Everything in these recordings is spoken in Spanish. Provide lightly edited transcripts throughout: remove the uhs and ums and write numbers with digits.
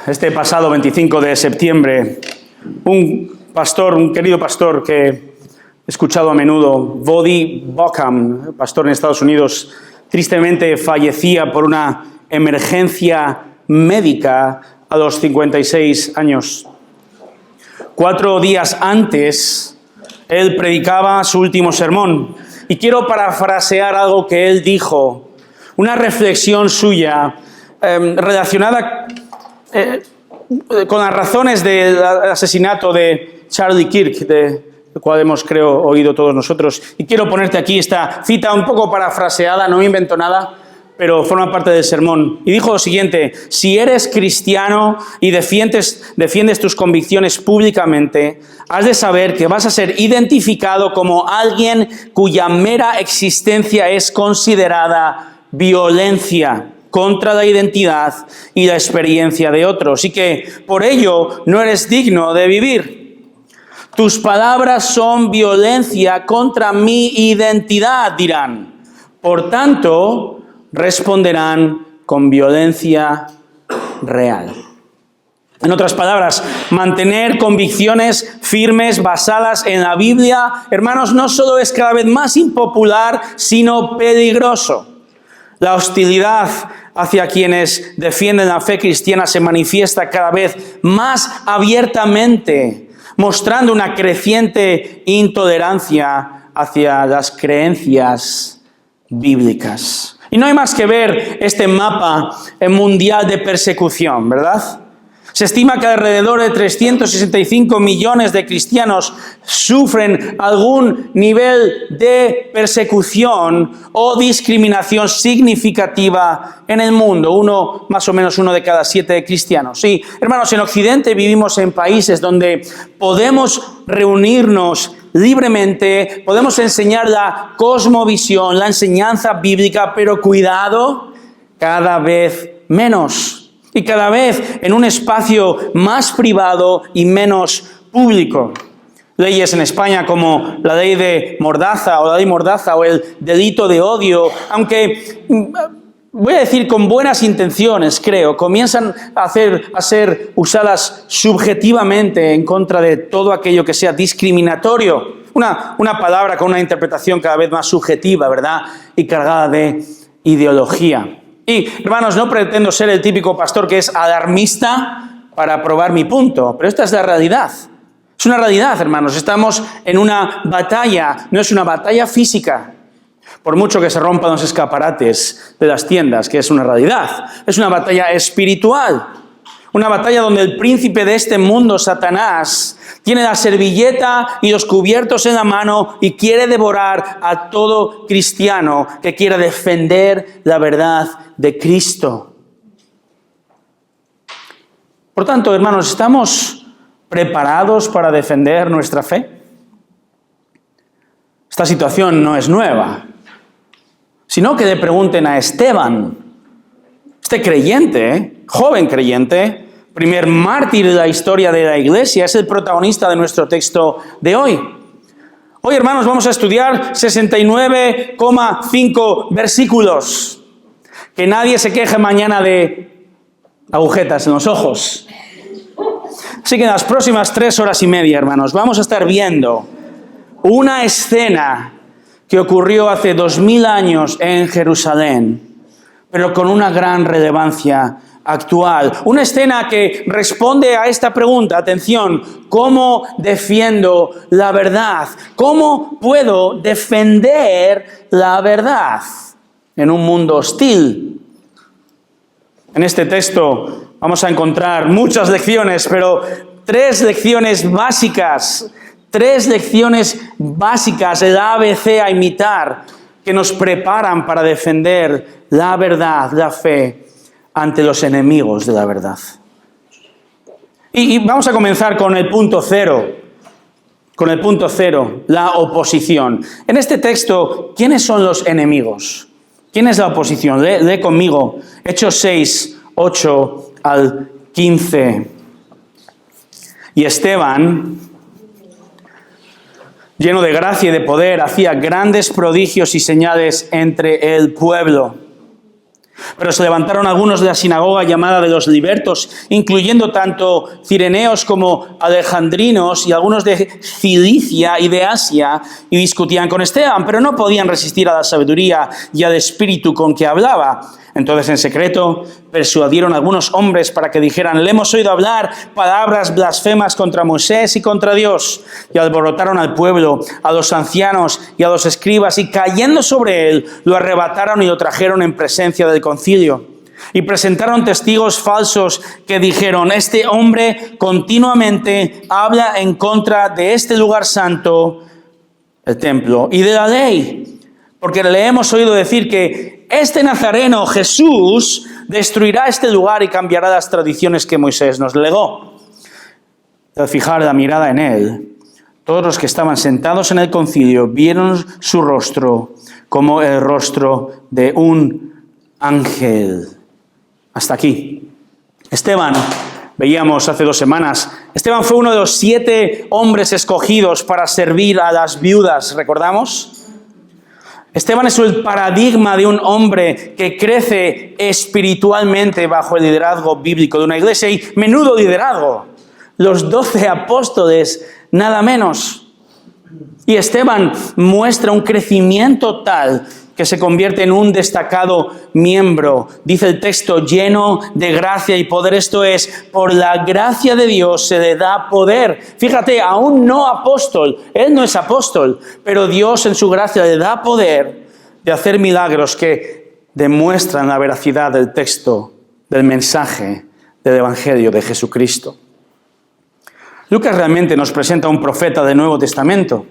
Este pasado 25 de septiembre, un querido pastor que he escuchado a menudo, Voddie Baucham, pastor en Estados Unidos, tristemente fallecía por una emergencia médica a los 56 años. 4 días antes, él predicaba su último sermón. Y quiero parafrasear algo que él dijo, una reflexión suya relacionada con las razones del asesinato de Charlie Kirk, del cual hemos, creo, oído todos nosotros. Y quiero ponerte aquí esta cita un poco parafraseada, no me invento nada, pero forma parte del sermón. Y dijo lo siguiente: si eres cristiano y defiendes tus convicciones públicamente, has de saber que vas a ser identificado como alguien cuya mera existencia es considerada violencia contra la identidad y la experiencia de otros, y que por ello no eres digno de vivir. Tus palabras son violencia contra mi identidad, dirán. Por tanto, responderán con violencia real. En otras palabras, mantener convicciones firmes basadas en la Biblia, hermanos, no solo es cada vez más impopular, sino peligroso. La hostilidad hacia quienes defienden la fe cristiana se manifiesta cada vez más abiertamente, mostrando una creciente intolerancia hacia las creencias bíblicas. Y no hay más que ver este mapa mundial de persecución, ¿verdad? Se estima que alrededor de 365 millones de cristianos sufren algún nivel de persecución o discriminación significativa en el mundo. Más o menos 1 de cada 7 cristianos. Sí, hermanos, en Occidente vivimos en países donde podemos reunirnos libremente, podemos enseñar la cosmovisión, la enseñanza bíblica, pero cuidado, cada vez menos. Y cada vez en un espacio más privado y menos público. Leyes en España como la ley de Mordaza o el delito de odio, aunque voy a decir con buenas intenciones, creo, comienzan a ser usadas subjetivamente en contra de todo aquello que sea discriminatorio. Una palabra con una interpretación cada vez más subjetiva, ¿verdad? Y cargada de ideología. Y, hermanos, no pretendo ser el típico pastor que es alarmista para probar mi punto, pero esta es la realidad. Es una realidad, hermanos. Estamos en una batalla, no es una batalla física, por mucho que se rompan los escaparates de las tiendas, que es una realidad. Es una batalla espiritual, una batalla donde el príncipe de este mundo, Satanás, tiene la servilleta y los cubiertos en la mano y quiere devorar a todo cristiano que quiera defender la verdad de Cristo. Por tanto, hermanos, ¿estamos preparados para defender nuestra fe? Esta situación no es nueva, sino que le pregunten a Esteban, este creyente, joven creyente, primer mártir de la historia de la iglesia, es el protagonista de nuestro texto de hoy. Hoy, hermanos, vamos a estudiar 69,5 versículos. Que nadie se queje mañana de agujetas en los ojos. Así que en las próximas 3 horas y media, hermanos, vamos a estar viendo una escena que ocurrió hace 2000 años en Jerusalén, pero con una gran relevancia actual. Una escena que responde a esta pregunta, atención, ¿cómo defiendo la verdad? ¿Cómo puedo defender la verdad en un mundo hostil? En este texto vamos a encontrar muchas lecciones, pero 3 lecciones básicas, el ABC a imitar, que nos preparan para defender la verdad, la fe, ante los enemigos de la verdad. Y vamos a comenzar con el punto cero, la oposición. En este texto, ¿quiénes son los enemigos? ¿Quién es la oposición? Lee conmigo, Hechos 6, 8 al 15. Y Esteban, lleno de gracia y de poder, hacía grandes prodigios y señales entre el pueblo. Pero se levantaron algunos de la sinagoga llamada de los libertos, incluyendo tanto cireneos como alejandrinos y algunos de Cilicia y de Asia, y discutían con Esteban, pero no podían resistir a la sabiduría y al espíritu con que hablaba. Entonces, en secreto, persuadieron a algunos hombres para que dijeran: le hemos oído hablar palabras blasfemas contra Moisés y contra Dios. Y alborotaron al pueblo, a los ancianos y a los escribas, y cayendo sobre él, lo arrebataron y lo trajeron en presencia del concilio. Y presentaron testigos falsos que dijeron: este hombre continuamente habla en contra de este lugar santo, el templo, y de la ley. Porque le hemos oído decir que este nazareno, Jesús, destruirá este lugar y cambiará las tradiciones que Moisés nos legó. Al fijar la mirada en él, todos los que estaban sentados en el concilio vieron su rostro como el rostro de un ángel. Hasta aquí. Esteban, veíamos hace 2 semanas, Esteban fue uno de los 7 hombres escogidos para servir a las viudas, ¿recordamos? Esteban es el paradigma de un hombre que crece espiritualmente bajo el liderazgo bíblico de una iglesia, y menudo liderazgo. Los 12 apóstoles, nada menos. Y Esteban muestra un crecimiento tal que se convierte en un destacado miembro. Dice el texto: lleno de gracia y poder. Esto es, por la gracia de Dios se le da poder. Fíjate, aún no apóstol, él no es apóstol, pero Dios en su gracia le da poder de hacer milagros que demuestran la veracidad del texto, del mensaje del Evangelio de Jesucristo. Lucas realmente nos presenta a un profeta del Nuevo Testamento,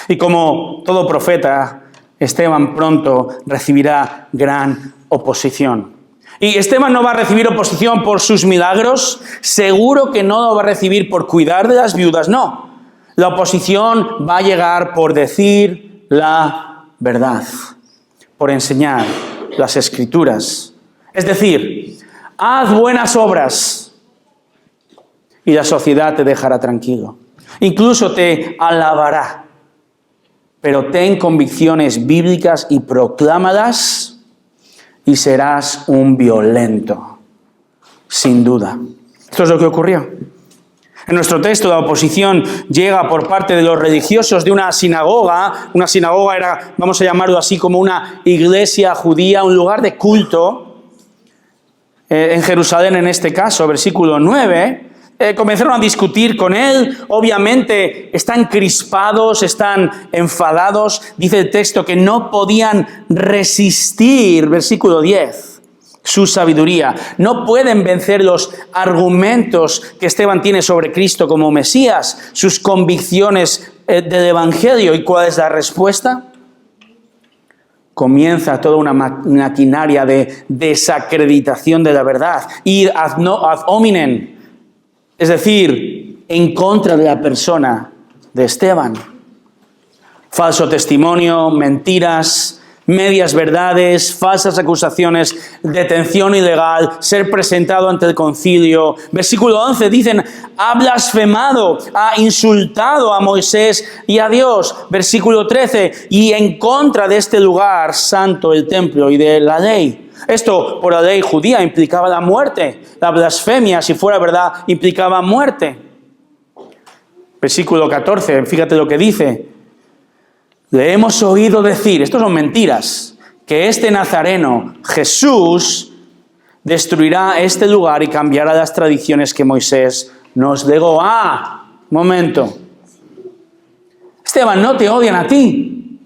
y como todo profeta, Esteban pronto recibirá gran oposición. Y Esteban no va a recibir oposición por sus milagros, seguro que no lo va a recibir por cuidar de las viudas, no. La oposición va a llegar por decir la verdad, por enseñar las Escrituras. Es decir, haz buenas obras y la sociedad te dejará tranquilo. Incluso te alabará. Pero ten convicciones bíblicas y proclámalas y serás un violento, sin duda. Esto es lo que ocurrió. En nuestro texto, la oposición llega por parte de los religiosos de una sinagoga. Una sinagoga era, vamos a llamarlo así, como una iglesia judía, un lugar de culto. En Jerusalén, en este caso, versículo 9... comenzaron a discutir con él. Obviamente están crispados, están enfadados. Dice el texto que no podían resistir, versículo 10, su sabiduría. No pueden vencer los argumentos que Esteban tiene sobre Cristo como Mesías, sus convicciones del Evangelio. ¿Y cuál es la respuesta? Comienza toda una maquinaria de desacreditación de la verdad. Ir ad hominem, es decir, en contra de la persona de Esteban. Falso testimonio, mentiras, medias verdades, falsas acusaciones, detención ilegal, ser presentado ante el concilio. Versículo 11 dicen: ha blasfemado, ha insultado a Moisés y a Dios. Versículo 13, y en contra de este lugar santo, el templo, y de la ley. Esto, por la ley judía, implicaba la muerte. La blasfemia, si fuera verdad, implicaba muerte. Versículo 14, fíjate lo que dice. Le hemos oído decir, esto son mentiras, que este nazareno, Jesús, destruirá este lugar y cambiará las tradiciones que Moisés nos legó. Momento. Esteban, no te odian a ti,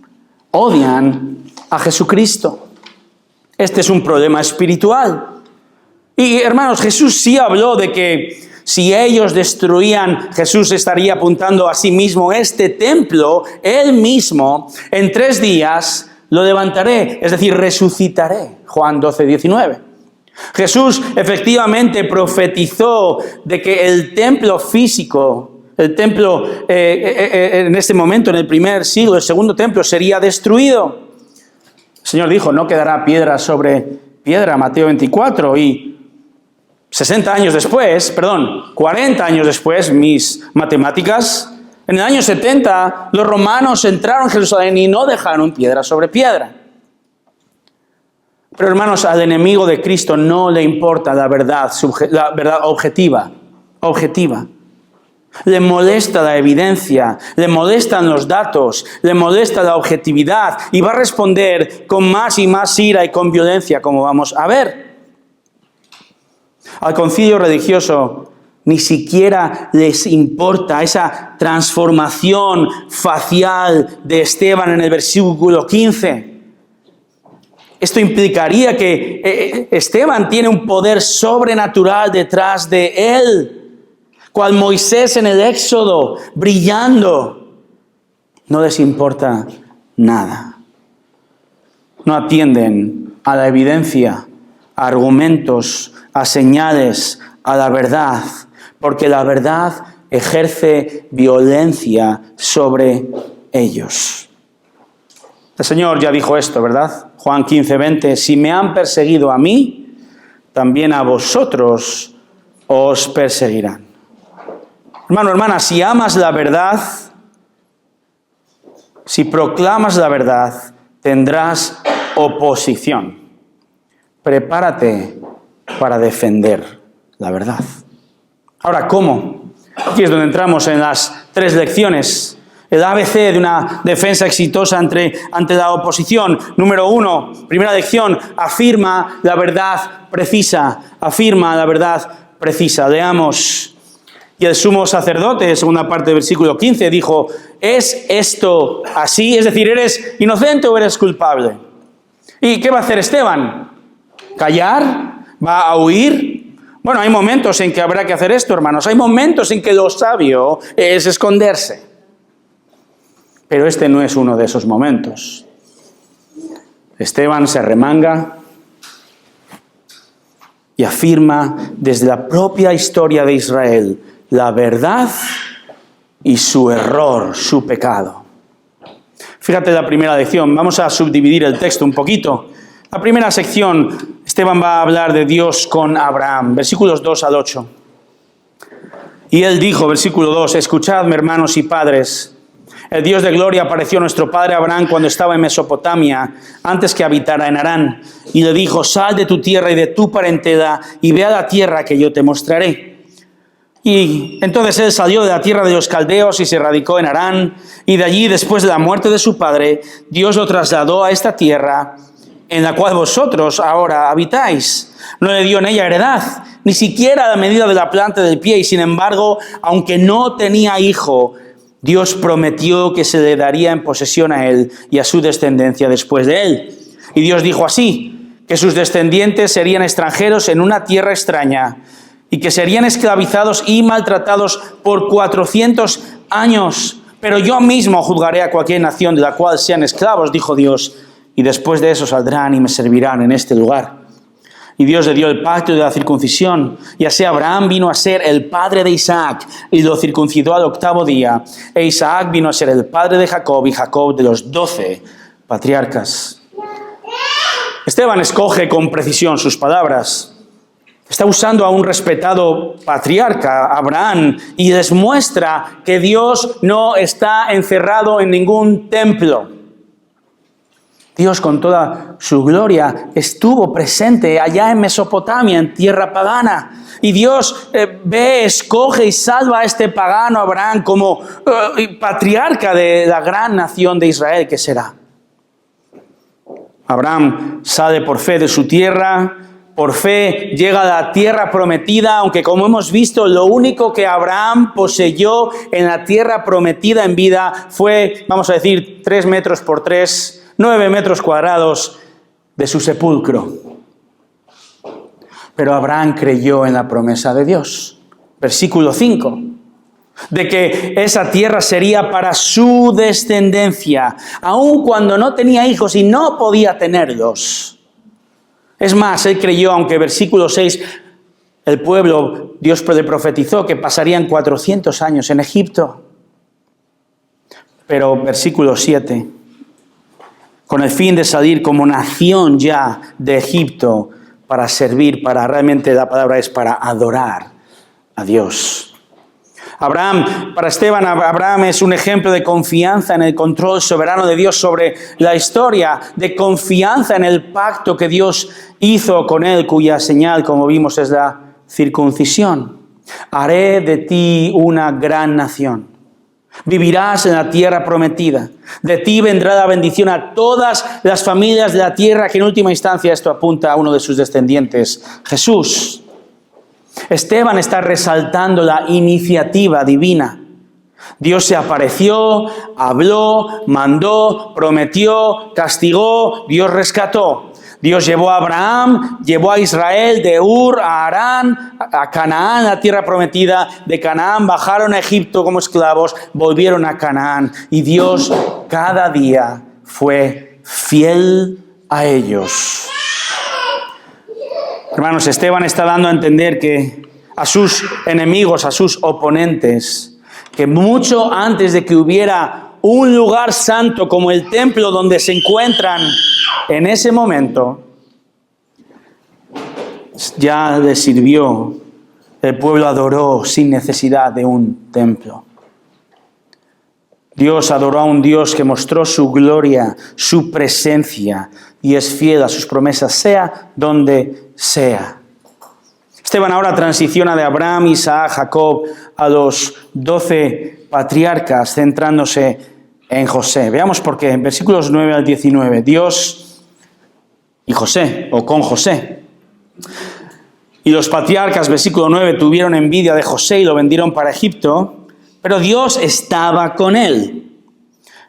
odian a Jesucristo. Este es un problema espiritual. Y hermanos, Jesús sí habló de que si ellos destruían, Jesús estaría apuntando a sí mismo este templo, él mismo, en 3 días lo levantaré, es decir, resucitaré. Juan 12, 19. Jesús efectivamente profetizó de que el templo físico, el templo en este momento, en el primer siglo, el segundo templo sería destruido. El Señor dijo: no quedará piedra sobre piedra, Mateo 24, y 40 años después, mis matemáticas, en el año 70, los romanos entraron en Jerusalén y no dejaron piedra sobre piedra. Pero hermanos, al enemigo de Cristo no le importa la verdad objetiva. Le molesta la evidencia, le molestan los datos, le molesta la objetividad y va a responder con más y más ira y con violencia, como vamos a ver. Al concilio religioso ni siquiera les importa esa transformación facial de Esteban en el versículo 15. Esto implicaría que Esteban tiene un poder sobrenatural detrás de él, cual Moisés en el Éxodo, brillando. No les importa nada. No atienden a la evidencia, a argumentos, a señales, a la verdad, porque la verdad ejerce violencia sobre ellos. El Señor ya dijo esto, ¿verdad? Juan 15:20, si me han perseguido a mí, también a vosotros os perseguirán. Hermano, hermana, si amas la verdad, si proclamas la verdad, tendrás oposición. Prepárate para defender la verdad. Ahora, ¿cómo? Aquí es donde entramos en las 3 lecciones. El ABC de una defensa exitosa ante la oposición. Número 1, primera lección, afirma la verdad precisa. Afirma la verdad precisa. Leamos. Y el sumo sacerdote, segunda parte del versículo 15, dijo, ¿es esto así? Es decir, ¿eres inocente o eres culpable? ¿Y qué va a hacer Esteban? ¿Callar? ¿Va a huir? Bueno, hay momentos en que habrá que hacer esto, hermanos. Hay momentos en que lo sabio es esconderse. Pero este no es uno de esos momentos. Esteban se arremanga y afirma desde la propia historia de Israel la verdad y su error, su pecado. Fíjate la primera lección. Vamos a subdividir el texto un poquito. La primera sección, Esteban va a hablar de Dios con Abraham, versículos 2 al 8. Y él dijo, versículo 2, escuchadme, hermanos y padres. El Dios de gloria apareció a nuestro padre Abraham cuando estaba en Mesopotamia, antes que habitara en Harán. Y le dijo, sal de tu tierra y de tu parentela y ve a la tierra que yo te mostraré. Y entonces él salió de la tierra de los caldeos y se radicó en Harán. Y de allí, después de la muerte de su padre, Dios lo trasladó a esta tierra en la cual vosotros ahora habitáis. No le dio en ella heredad, ni siquiera a la medida de la planta del pie. Y sin embargo, aunque no tenía hijo, Dios prometió que se le daría en posesión a él y a su descendencia después de él. Y Dios dijo así, que sus descendientes serían extranjeros en una tierra extraña y que serían esclavizados y maltratados por 400 años. Pero yo mismo juzgaré a cualquier nación de la cual sean esclavos, dijo Dios, y después de eso saldrán y me servirán en este lugar. Y Dios le dio el pacto de la circuncisión, y así Abraham vino a ser el padre de Isaac, y lo circuncidó al 8º día. E Isaac vino a ser el padre de Jacob, y Jacob de los 12 patriarcas. Esteban escoge con precisión sus palabras. Está usando a un respetado patriarca, Abraham, y les muestra que Dios no está encerrado en ningún templo. Dios con toda su gloria estuvo presente allá en Mesopotamia, en tierra pagana. Y Dios ve, escoge y salva a este pagano Abraham como patriarca de la gran nación de Israel que será. Abraham sale por fe de su tierra, por fe llega a la tierra prometida, aunque como hemos visto, lo único que Abraham poseyó en la tierra prometida en vida fue, vamos a decir, 3 metros por 3, 9 metros cuadrados de su sepulcro. Pero Abraham creyó en la promesa de Dios. Versículo 5. De que esa tierra sería para su descendencia, aun cuando no tenía hijos y no podía tenerlos. Es más, él creyó, aunque versículo 6, el pueblo, Dios le profetizó que pasarían 400 años en Egipto. Pero versículo 7, con el fin de salir como nación ya de Egipto para servir, para realmente la palabra es para adorar a Dios. Para Esteban, Abraham es un ejemplo de confianza en el control soberano de Dios sobre la historia, de confianza en el pacto que Dios hizo con él, cuya señal, como vimos, es la circuncisión. Haré de ti una gran nación. Vivirás en la tierra prometida. De ti vendrá la bendición a todas las familias de la tierra, que en última instancia esto apunta a uno de sus descendientes, Jesús. Esteban está resaltando la iniciativa divina. Dios se apareció, habló, mandó, prometió, castigó, Dios rescató. Dios llevó a Abraham, llevó a Israel de Ur a Harán, a Canaán, la tierra prometida. De Canaán bajaron a Egipto como esclavos, volvieron a Canaán. Y Dios cada día fue fiel a ellos. Hermanos, Esteban está dando a entender que a sus enemigos, a sus oponentes, que mucho antes de que hubiera un lugar santo como el templo donde se encuentran en ese momento, ya les sirvió, el pueblo adoró sin necesidad de un templo. Dios adoró a un Dios que mostró su gloria, su presencia, y es fiel a sus promesas, sea donde sea. Esteban ahora transiciona de Abraham, Isaac, Jacob a los 12 patriarcas, centrándose en José. Veamos por qué. En versículos 9 al 19. Dios y José, o con José. Y los patriarcas, versículo 9, tuvieron envidia de José y lo vendieron para Egipto, pero Dios estaba con él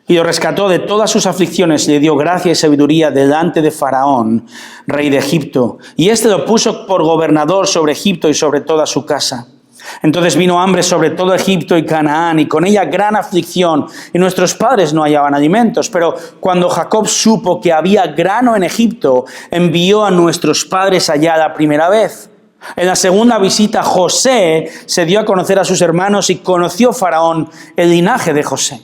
y lo rescató de todas sus aflicciones y le dio gracia y sabiduría delante de Faraón, rey de Egipto. Y éste lo puso por gobernador sobre Egipto y sobre toda su casa. Entonces vino hambre sobre todo Egipto y Canaán, y con ella gran aflicción, y nuestros padres no hallaban alimentos. Pero cuando Jacob supo que había grano en Egipto, envió a nuestros padres allá la primera vez. En la segunda visita, José se dio a conocer a sus hermanos y conoció Faraón el linaje de José.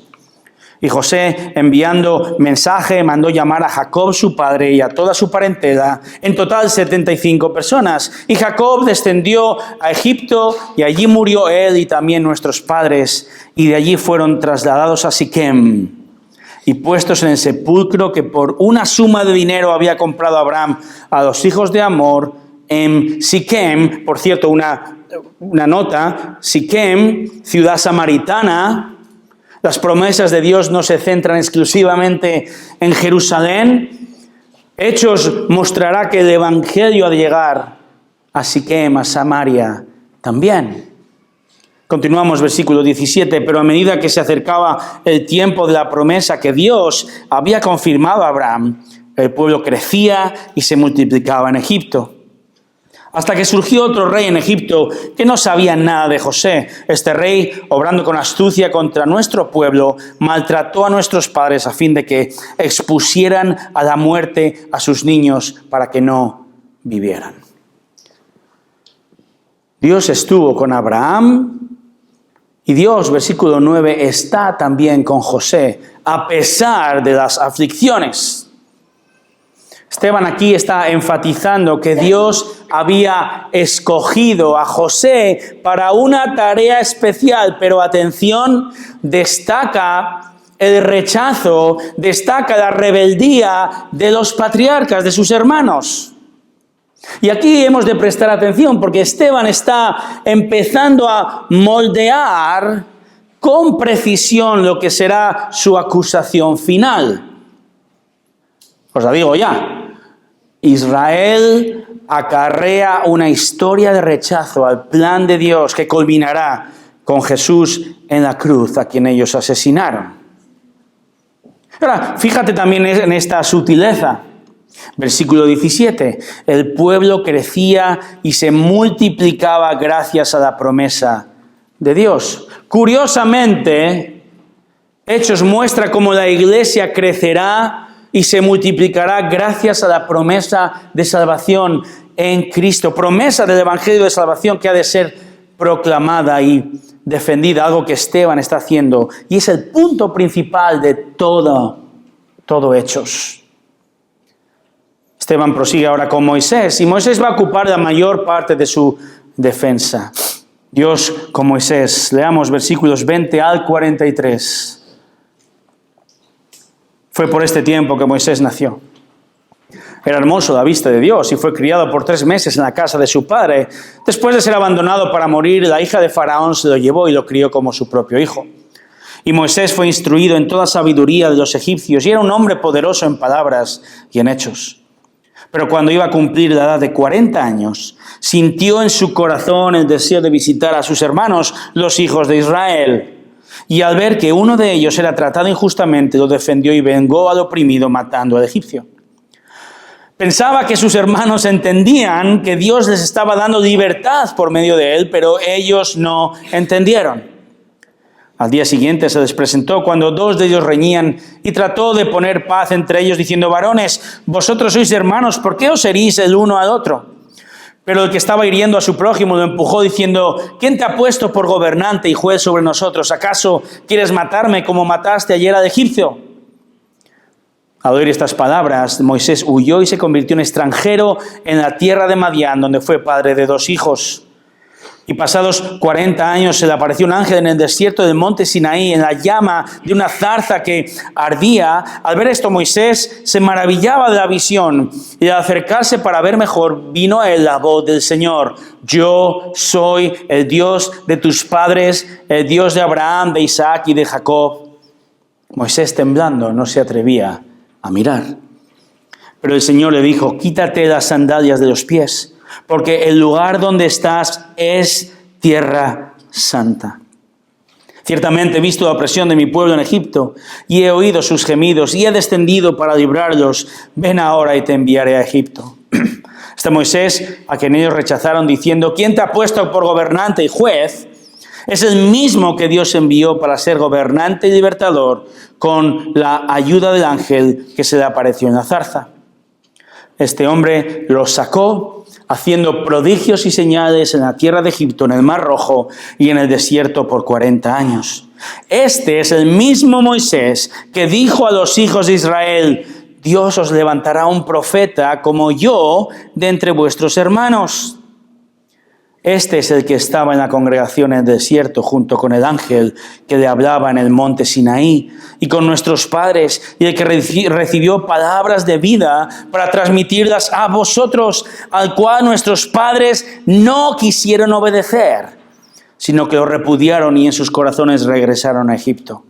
Y José, enviando mensaje, mandó llamar a Jacob su padre y a toda su parentela, en total 75 personas. Y Jacob descendió a Egipto y allí murió él y también nuestros padres. Y de allí fueron trasladados a Siquem y puestos en el sepulcro que por una suma de dinero había comprado Abraham a los hijos de Amor en Siquem. Por cierto, una nota, Siquem, ciudad samaritana. Las promesas de Dios no se centran exclusivamente en Jerusalén. Hechos mostrará que el evangelio ha de llegar a Siquem, a Samaria también. Continuamos, versículo 17. Pero a medida que se acercaba el tiempo de la promesa que Dios había confirmado a Abraham, el pueblo crecía y se multiplicaba en Egipto. Hasta que surgió otro rey en Egipto que no sabía nada de José. Este rey, obrando con astucia contra nuestro pueblo, maltrató a nuestros padres a fin de que expusieran a la muerte a sus niños para que no vivieran. Dios estuvo con Abraham y Dios, versículo 9, está también con José a pesar de las aflicciones. Esteban aquí está enfatizando que Dios había escogido a José para una tarea especial, pero atención, destaca el rechazo, destaca la rebeldía de los patriarcas, de sus hermanos. Y aquí hemos de prestar atención porque Esteban está empezando a moldear con precisión lo que será su acusación final. Os la digo ya. Israel acarrea una historia de rechazo al plan de Dios que culminará con Jesús en la cruz, a quien ellos asesinaron. Ahora, fíjate también en esta sutileza. Versículo 17. El pueblo crecía y se multiplicaba gracias a la promesa de Dios. Curiosamente, Hechos muestra cómo la iglesia crecerá y se multiplicará gracias a la promesa de salvación en Cristo. Promesa del Evangelio de salvación que ha de ser proclamada y defendida, algo que Esteban está haciendo. Y es el punto principal de todo Hechos. Esteban prosigue ahora con Moisés y Moisés va a ocupar la mayor parte de su defensa. Dios con Moisés. Leamos versículos 20 al 43. Fue por este tiempo que Moisés nació. Era hermoso a la vista de Dios y fue criado por 3 meses en la casa de su padre. Después de ser abandonado para morir, la hija de Faraón se lo llevó y lo crió como su propio hijo. Y Moisés fue instruido en toda sabiduría de los egipcios y era un hombre poderoso en palabras y en hechos. Pero cuando iba a cumplir la edad de 40 años, sintió en su corazón el deseo de visitar a sus hermanos, los hijos de Israel. Y al ver que uno de ellos era tratado injustamente, lo defendió y vengó al oprimido matando al egipcio. Pensaba que sus hermanos entendían que Dios les estaba dando libertad por medio de él, pero ellos no entendieron. Al día siguiente se les presentó cuando 2 de ellos reñían y trató de poner paz entre ellos diciendo: varones, vosotros sois hermanos, ¿por qué os herís el uno al otro? Pero el que estaba hiriendo a su prójimo lo empujó diciendo: ¿quién te ha puesto por gobernante y juez sobre nosotros? ¿Acaso quieres matarme como mataste ayer al egipcio? Al oír estas palabras, Moisés huyó y se convirtió en extranjero en la tierra de Madián, donde fue padre de 2 hijos. Y pasados 40 años se le apareció un ángel en el desierto del monte Sinaí, en la llama de una zarza que ardía. Al ver esto, Moisés se maravillaba de la visión y al acercarse para ver mejor, vino a él la voz del Señor: yo soy el Dios de tus padres, el Dios de Abraham, de Isaac y de Jacob. Moisés, temblando, no se atrevía a mirar. Pero el Señor le dijo: quítate las sandalias de los pies, porque el lugar donde estás es tierra santa. Ciertamente he visto la opresión de mi pueblo en Egipto y he oído sus gemidos y he descendido para librarlos. Ven ahora y te enviaré a Egipto. Este Moisés, a quien ellos rechazaron diciendo: ¿quién te ha puesto por gobernante y juez?, es el mismo que Dios envió para ser gobernante y libertador con la ayuda del ángel que se le apareció en la zarza. Este hombre los sacó haciendo prodigios y señales en la tierra de Egipto, en el Mar Rojo y en el desierto por 40 años. Este es el mismo Moisés que dijo a los hijos de Israel: Dios os levantará un profeta como yo de entre vuestros hermanos. Este es el que estaba en la congregación en el desierto junto con el ángel que le hablaba en el monte Sinaí y con nuestros padres, y el que recibió palabras de vida para transmitirlas a vosotros, al cual nuestros padres no quisieron obedecer, sino que lo repudiaron y en sus corazones regresaron a Egipto.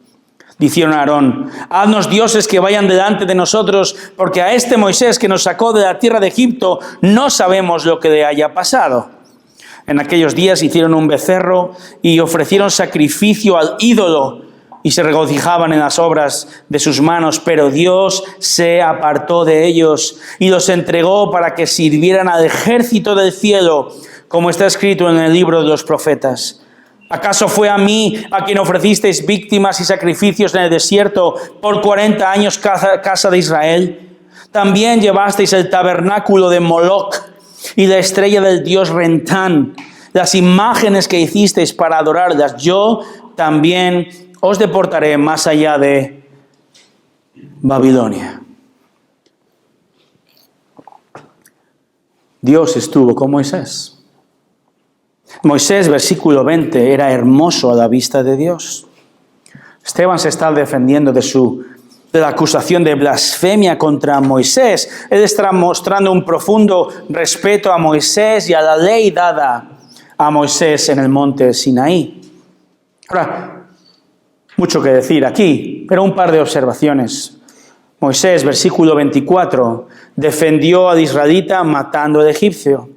Dijeron a Aarón: haznos dioses que vayan delante de nosotros, porque a este Moisés que nos sacó de la tierra de Egipto no sabemos lo que le haya pasado. En aquellos días hicieron un becerro y ofrecieron sacrificio al ídolo y se regocijaban en las obras de sus manos, pero Dios se apartó de ellos y los entregó para que sirvieran al ejército del cielo, como está escrito en el libro de los profetas. ¿Acaso fue a mí a quien ofrecisteis víctimas y sacrificios en el desierto por 40 años, casa de Israel? También llevasteis el tabernáculo de Moloc y la estrella del dios Rentán, las imágenes que hicisteis para adorarlas. Yo también os deportaré más allá de Babilonia. Dios estuvo con Moisés. Moisés, versículo 20, era hermoso a la vista de Dios. Esteban se está defendiendo de la acusación de blasfemia contra Moisés. Él está mostrando un profundo respeto a Moisés y a la ley dada a Moisés en el monte Sinaí. Ahora, mucho que decir aquí, pero un par de observaciones. Moisés, versículo 24, defendió al israelita matando al egipcio.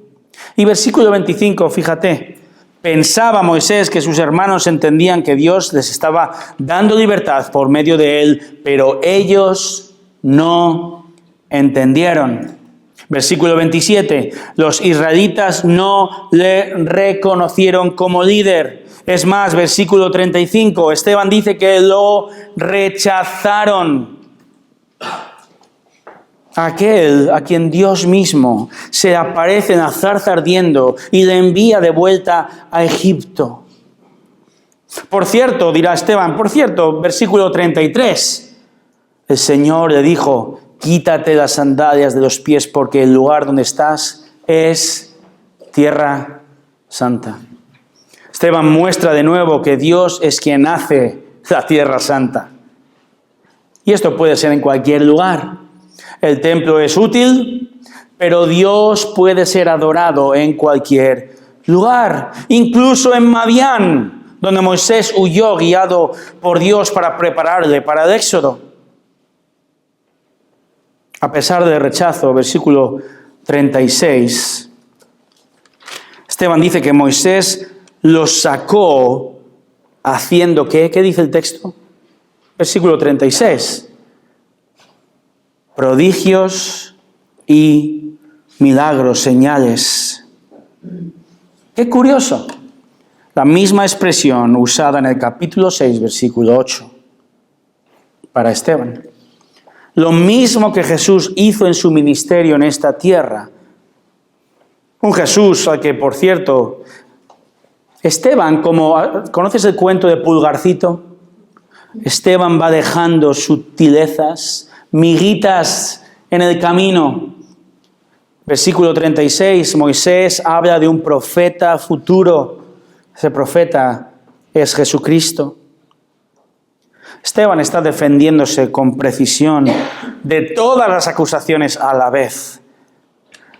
Y versículo 25, fíjate, pensaba Moisés que sus hermanos entendían que Dios les estaba dando libertad por medio de él, pero ellos no entendieron. Versículo 27, los israelitas no le reconocieron como líder. Es más, versículo 35, Esteban dice que lo rechazaron. Aquel a quien Dios mismo se aparece en la zarza ardiendo y le envía de vuelta a Egipto. Por cierto, dirá Esteban, versículo 33, el Señor le dijo: quítate las sandalias de los pies, porque el lugar donde estás es tierra santa. Esteban muestra de nuevo que Dios es quien hace la tierra santa. Y esto puede ser en cualquier lugar. El templo es útil, pero Dios puede ser adorado en cualquier lugar. Incluso en Madián, donde Moisés huyó guiado por Dios para prepararle para el éxodo. A pesar del rechazo, versículo 36, Esteban dice que Moisés los sacó haciendo ¿qué? ¿Qué dice el texto? Versículo 36. Prodigios y milagros, señales. Qué curioso. La misma expresión usada en el capítulo 6, versículo 8, para Esteban. Lo mismo que Jesús hizo en su ministerio en esta tierra. Un Jesús al que, por cierto, Esteban, ¿conoces el cuento de Pulgarcito? Esteban va dejando sutilezas, miguitas en el camino. Versículo 36, Moisés habla de un profeta futuro. Ese profeta es Jesucristo. Esteban está defendiéndose con precisión de todas las acusaciones a la vez.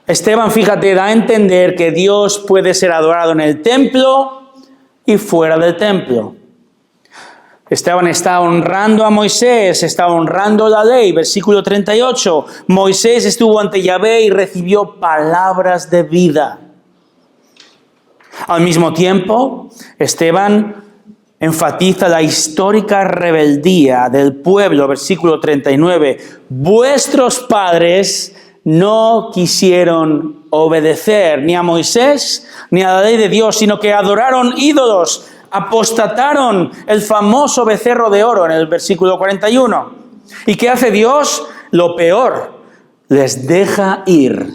Esteban, fíjate, da a entender que Dios puede ser adorado en el templo y fuera del templo. Esteban está honrando a Moisés, está honrando la ley. Versículo 38, Moisés estuvo ante Yahvé y recibió palabras de vida. Al mismo tiempo, Esteban enfatiza la histórica rebeldía del pueblo. Versículo 39, vuestros padres no quisieron obedecer ni a Moisés ni a la ley de Dios, sino que adoraron ídolos, apostataron el famoso becerro de oro en el versículo 41. ¿Y qué hace Dios? Lo peor, les deja ir.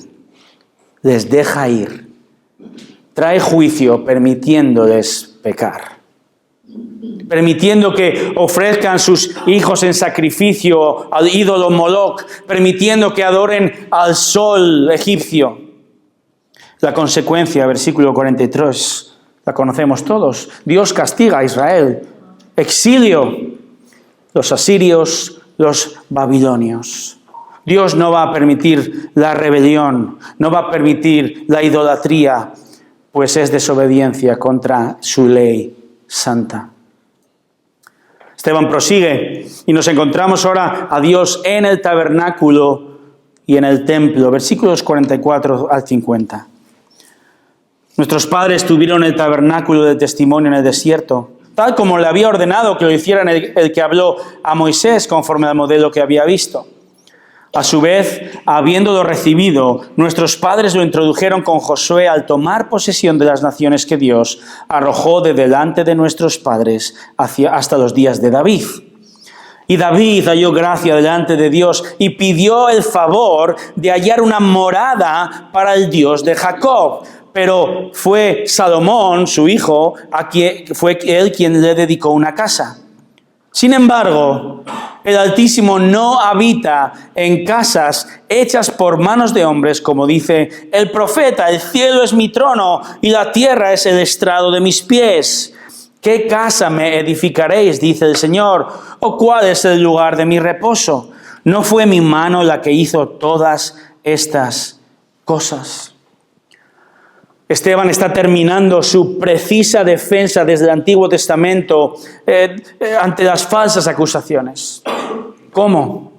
Les deja ir. Trae juicio permitiéndoles pecar. Permitiendo que ofrezcan sus hijos en sacrificio al ídolo Moloc, permitiendo que adoren al sol egipcio. La consecuencia, versículo 43, la conocemos todos. Dios castiga a Israel. Exilio. Los asirios, los babilonios. Dios no va a permitir la rebelión, no va a permitir la idolatría, pues es desobediencia contra su ley santa. Esteban prosigue y nos encontramos ahora a Dios en el tabernáculo y en el templo. Versículos 44 al 50. Nuestros padres tuvieron el tabernáculo de testimonio en el desierto, tal como le había ordenado que lo hicieran el que habló a Moisés conforme al modelo que había visto. A su vez, habiéndolo recibido, nuestros padres lo introdujeron con Josué al tomar posesión de las naciones que Dios arrojó de delante de nuestros padres hasta los días de David. Y David halló gracia delante de Dios y pidió el favor de hallar una morada para el Dios de Jacob. Pero fue Salomón, su hijo, fue él quien le dedicó una casa. Sin embargo, el Altísimo no habita en casas hechas por manos de hombres, como dice el profeta. El cielo es mi trono y la tierra es el estrado de mis pies. ¿Qué casa me edificaréis? Dice el Señor. ¿O cuál es el lugar de mi reposo? ¿No fue mi mano la que hizo todas estas cosas? Esteban está terminando su precisa defensa desde el Antiguo Testamento ante las falsas acusaciones. ¿Cómo?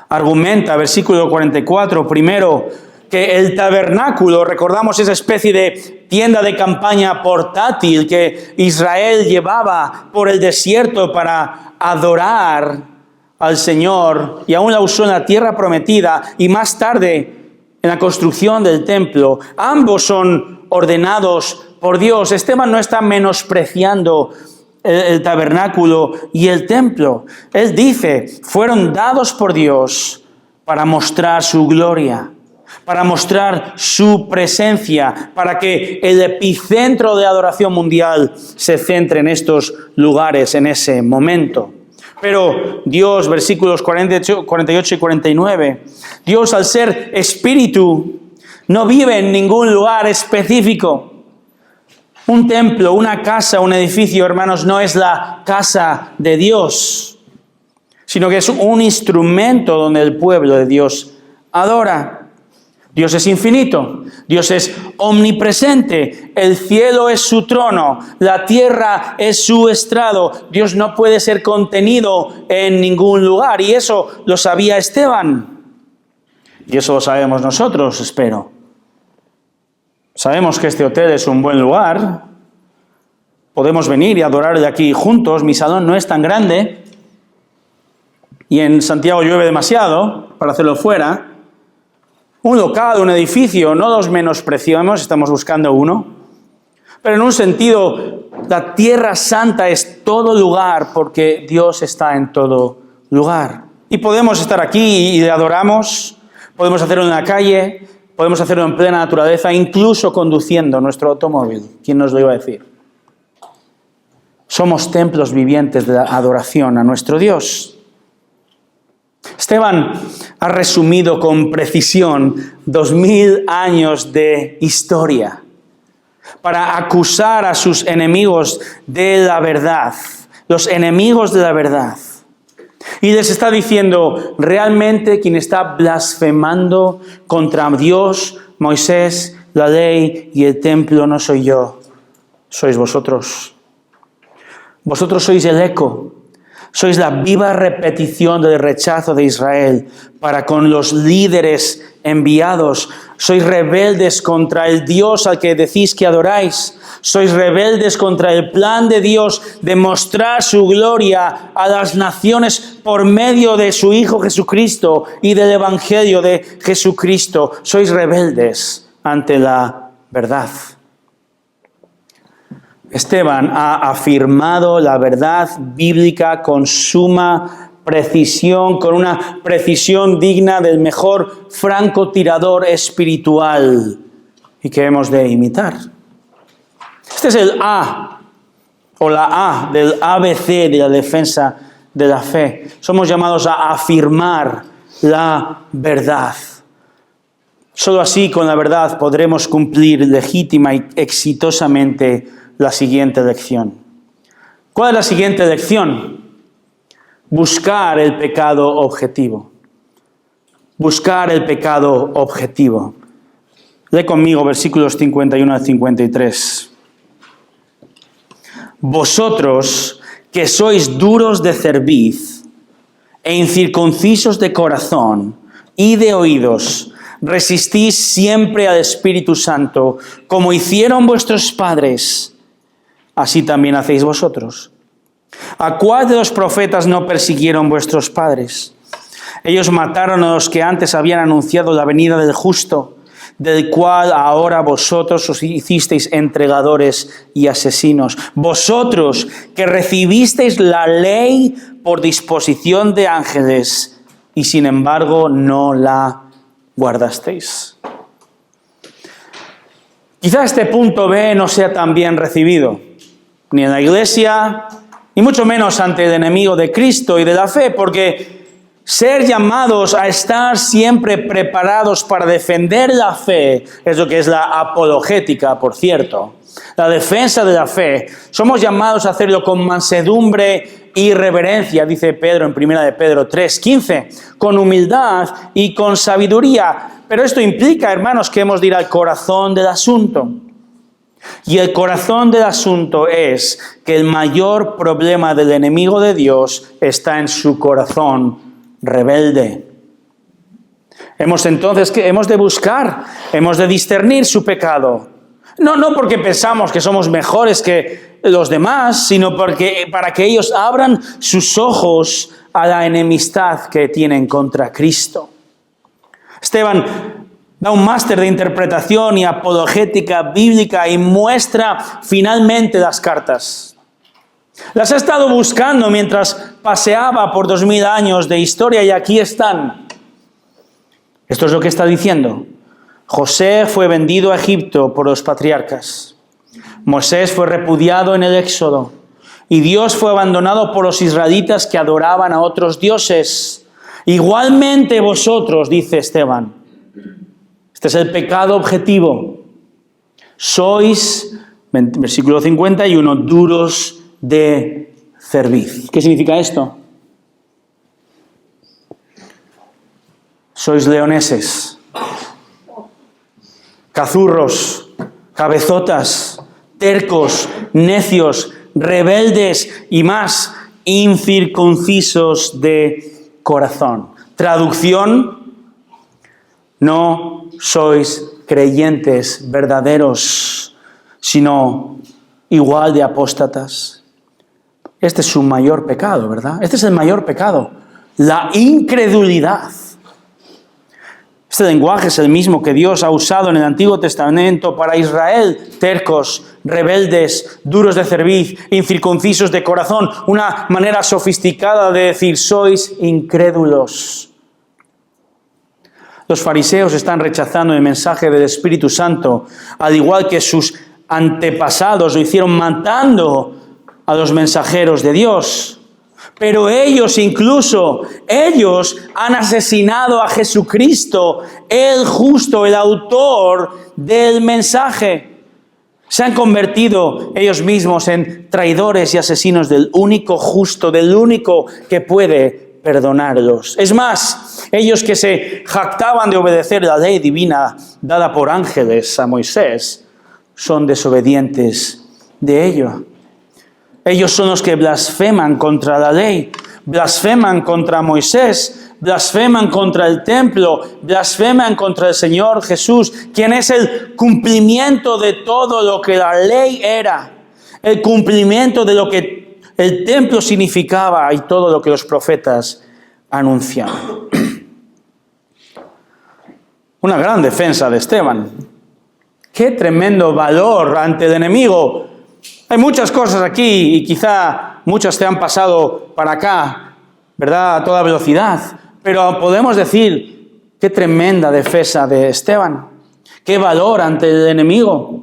Argumenta, versículo 44, primero, que el tabernáculo, recordamos esa especie de tienda de campaña portátil que Israel llevaba por el desierto para adorar al Señor, y aún la usó en la tierra prometida, y más tarde en la construcción del templo. Ambos son ordenados por Dios. Esteban no está menospreciando el tabernáculo y el templo. Él dice, fueron dados por Dios para mostrar su gloria, para mostrar su presencia, para que el epicentro de adoración mundial se centre en estos lugares en ese momento. Pero Dios, versículos 48 y 49, Dios al ser espíritu no vive en ningún lugar específico. Un templo, una casa, un edificio, hermanos, no es la casa de Dios, sino que es un instrumento donde el pueblo de Dios adora. Dios es infinito, Dios es omnipresente, el cielo es su trono, la tierra es su estrado. Dios no puede ser contenido en ningún lugar, y eso lo sabía Esteban. Y eso lo sabemos nosotros, espero. Sabemos que este hotel es un buen lugar. Podemos venir y adorar de aquí juntos. Mi salón no es tan grande. Y en Santiago llueve demasiado para hacerlo fuera. Un local, un edificio, no los menospreciamos, estamos buscando uno. Pero en un sentido, la tierra santa es todo lugar porque Dios está en todo lugar. Y podemos estar aquí y le adoramos, podemos hacerlo en la calle, podemos hacerlo en plena naturaleza, incluso conduciendo nuestro automóvil. ¿Quién nos lo iba a decir? Somos templos vivientes de la adoración a nuestro Dios. Esteban ha resumido con precisión 2000 años de historia para acusar a sus enemigos de la verdad, los enemigos de la verdad. Y les está diciendo, realmente quien está blasfemando contra Dios, Moisés, la ley y el templo no soy yo, sois vosotros. Vosotros sois el eco. Sois la viva repetición del rechazo de Israel para con los líderes enviados. Sois rebeldes contra el Dios al que decís que adoráis. Sois rebeldes contra el plan de Dios de mostrar su gloria a las naciones por medio de su Hijo Jesucristo y del Evangelio de Jesucristo. Sois rebeldes ante la verdad. Esteban ha afirmado la verdad bíblica con suma precisión, con una precisión digna del mejor francotirador espiritual y que hemos de imitar. Este es el A, o la A del ABC de la defensa de la fe. Somos llamados a afirmar la verdad. Solo así, con la verdad, podremos cumplir legítima y exitosamente la siguiente lección. ¿Cuál es la siguiente lección? Buscar el pecado objetivo. Buscar el pecado objetivo. Lee conmigo versículos 51 al 53. Vosotros que sois duros de cerviz e incircuncisos de corazón y de oídos, resistís siempre al Espíritu Santo, como hicieron vuestros padres. Así también hacéis vosotros. ¿A cuál de los profetas no persiguieron vuestros padres? Ellos mataron a los que antes habían anunciado la venida del justo, del cual ahora vosotros os hicisteis entregadores y asesinos. Vosotros que recibisteis la ley por disposición de ángeles y sin embargo no la guardasteis. Quizá este punto B no sea tan bien recibido, ni en la iglesia, ni mucho menos ante el enemigo de Cristo y de la fe, porque ser llamados a estar siempre preparados para defender la fe es lo que es la apologética, por cierto. La defensa de la fe. Somos llamados a hacerlo con mansedumbre y reverencia, dice Pedro en 1 de Pedro 3:15, con humildad y con sabiduría. Pero esto implica, hermanos, que hemos de ir al corazón del asunto. Y el corazón del asunto es que el mayor problema del enemigo de Dios está en su corazón rebelde. Hemos de buscar, hemos de discernir su pecado. No porque pensamos que somos mejores que los demás, sino para que ellos abran sus ojos a la enemistad que tienen contra Cristo. Esteban da un máster de interpretación y apologética bíblica y muestra finalmente las cartas. Las he estado buscando mientras paseaba por 2000 años de historia y aquí están. Esto es lo que está diciendo. José fue vendido a Egipto por los patriarcas. Moisés fue repudiado en el Éxodo. Y Dios fue abandonado por los israelitas que adoraban a otros dioses. Igualmente vosotros, dice Esteban. Este es el pecado objetivo. Sois Versículo 51, duros de cerviz. ¿Qué significa esto? Sois leoneses, cazurros, cabezotas, tercos, necios, rebeldes y más, incircuncisos de corazón. Traducción: no sois creyentes verdaderos, sino igual de apóstatas. Este es su mayor pecado, ¿verdad? Este es el mayor pecado, la incredulidad. Este lenguaje es el mismo que Dios ha usado en el Antiguo Testamento para Israel: tercos, rebeldes, duros de cerviz, incircuncisos de corazón. Una manera sofisticada de decir: sois incrédulos. Los fariseos están rechazando el mensaje del Espíritu Santo, al igual que sus antepasados lo hicieron, matando a los mensajeros de Dios. Pero ellos han asesinado a Jesucristo, el justo, el autor del mensaje. Se han convertido ellos mismos en traidores y asesinos del único justo, del único que puede perdonarlos. Es más, ellos que se jactaban de obedecer la ley divina dada por ángeles a Moisés, son desobedientes de ello. Ellos son los que blasfeman contra la ley, blasfeman contra Moisés, blasfeman contra el templo, blasfeman contra el Señor Jesús, quien es el cumplimiento de todo lo que la ley era, el cumplimiento de lo que el templo significaba y todo lo que los profetas anunciaban. Una gran defensa de Esteban. ¡Qué tremendo valor ante el enemigo! Hay muchas cosas aquí y quizá muchas te han pasado para acá, ¿verdad? A toda velocidad. Pero podemos decir, qué tremenda defensa de Esteban. Qué valor ante el enemigo.